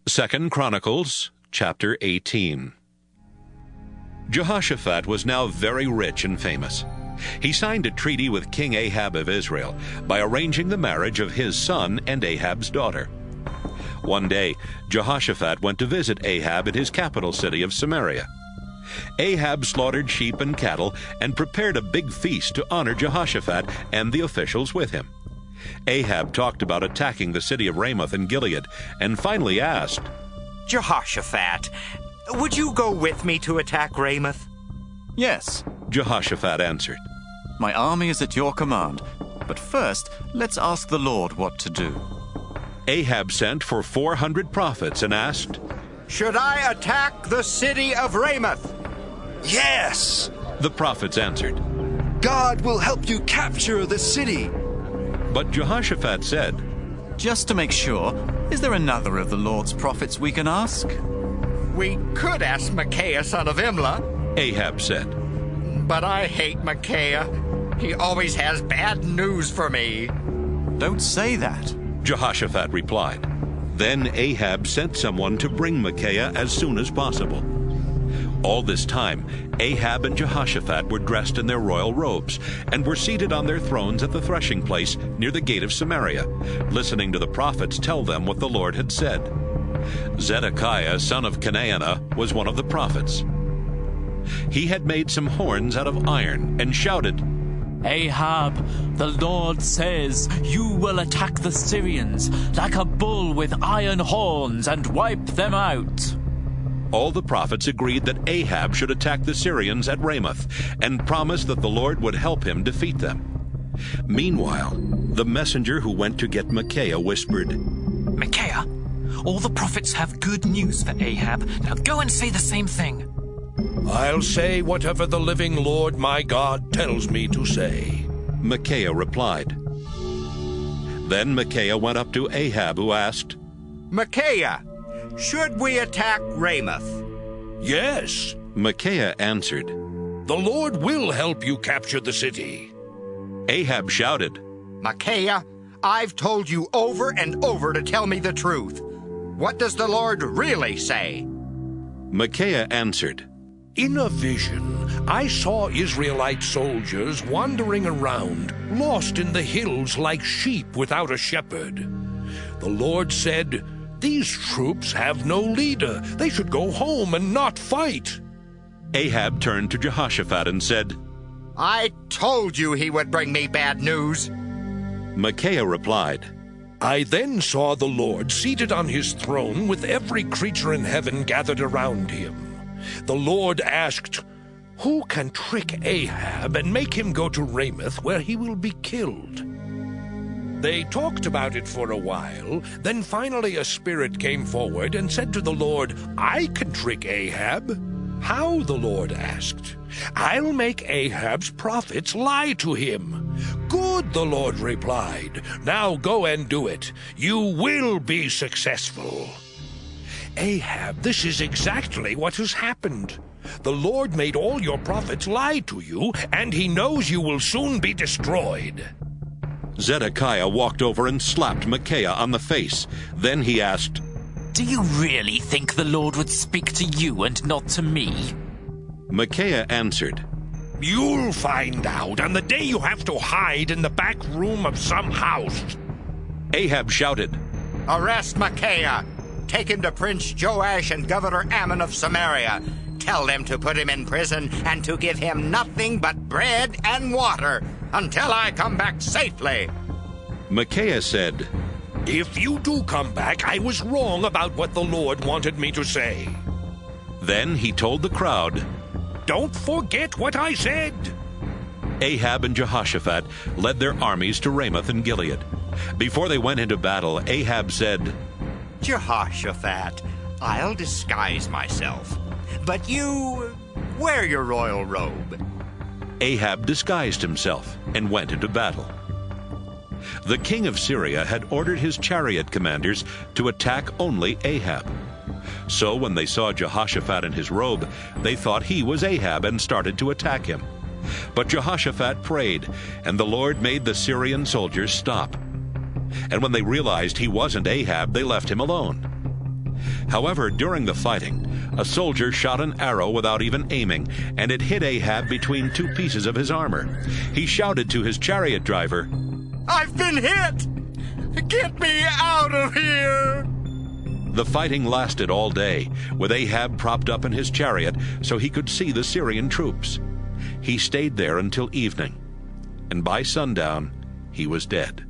2 Chronicles, chapter 18. Jehoshaphat was now very rich and famous. He signed a treaty with King Ahab of Israel by arranging the marriage of his son and Ahab's daughter. One day, Jehoshaphat went to visit Ahab in his capital city of Samaria. Ahab slaughtered sheep and cattle and prepared a big feast to honor Jehoshaphat and the officials with him. Ahab talked about attacking the city of Ramoth in Gilead and finally asked, Jehoshaphat, would you go with me to attack Ramoth? Yes, Jehoshaphat answered. my army is at your command. But first, let's ask the Lord what to do. Ahab sent for 400 prophets and asked, Should I attack the city of Ramoth? Yes! The prophets answered. God will help you capture the city. But Jehoshaphat said, Just to make sure, is there another of the Lord's prophets we can ask? We could ask Micaiah, son of Imlah, Ahab said. but I hate Micaiah. He always has bad news for me. Don't say that. Jehoshaphat replied. Then Ahab sent someone to bring Micaiah as soon as possible. All this time, Ahab and Jehoshaphat were dressed in their royal robes and were seated on their thrones at the threshing place near the gate of Samaria, listening to the prophets tell them what the Lord had said. Zedekiah, son of Chenaanah, was one of the prophets. He had made some horns out of iron and shouted, Ahab, the Lord says, you will attack the Syrians like a bull with iron horns and wipe them out. All the prophets agreed that Ahab should attack the Syrians at Ramoth and promised that the Lord would help him defeat them. Meanwhile, the messenger who went to get Micaiah whispered, Micaiah, all the prophets have good news for Ahab. Now go and say the same thing. I'll say whatever the living Lord my God tells me to say. Micaiah replied. Then Micaiah went up to Ahab, who asked, Micaiah, should we attack Ramoth? Yes, Micaiah answered. the Lord will help you capture the city. Ahab shouted, Micaiah, I've told you over and over to tell me the truth. What does the Lord really say? Micaiah answered, In a vision, I saw Israelite soldiers wandering around, lost in the hills like sheep without a shepherd. The Lord said, These troops have no leader. They should go home and not fight. Ahab turned to Jehoshaphat and said, I told you he would bring me bad news. Micaiah replied, I then saw the Lord seated on his throne with every creature in heaven gathered around him. The Lord asked, Who can trick Ahab and make him go to Ramoth where he will be killed? They talked about it for a while. Then finally a spirit came forward and said to the Lord, I can trick Ahab. How? The Lord asked. I'll make Ahab's prophets lie to him. Good, the Lord replied. Now go and do it. You will be successful. Ahab, this is exactly what has happened. The Lord made all your prophets lie to you, and he knows you will soon be destroyed. Zedekiah walked over and slapped Micaiah on the face. Then he asked, Do you really think the Lord would speak to you and not to me? Micaiah answered, You'll find out on the day you have to hide in the back room of some house. Ahab shouted, Arrest Micaiah. Take him to Prince Joash and Governor Ammon of Samaria. Tell them to put him in prison and to give him nothing but bread and water until I come back safely. Micaiah said, If you do come back, I was wrong about what the Lord wanted me to say. Then he told the crowd, Don't forget what I said. Ahab and Jehoshaphat led their armies to Ramoth in Gilead. Before they went into battle, Ahab said, Jehoshaphat, I'll disguise myself, but you wear your royal robe. Ahab disguised himself and went into battle. The king of Syria had ordered his chariot commanders to attack only Ahab. So when they saw Jehoshaphat in his robe, they thought he was Ahab and started to attack him. But Jehoshaphat prayed, and the Lord made the Syrian soldiers stop. And when they realized he wasn't Ahab, they left him alone. However, during the fighting, a soldier shot an arrow without even aiming, and it hit Ahab between two pieces of his armor. He shouted to his chariot driver, "I've been hit! Get me out of here!" The fighting lasted all day, with Ahab propped up in his chariot so he could see the Syrian troops. He stayed there until evening, and by sundown he was dead.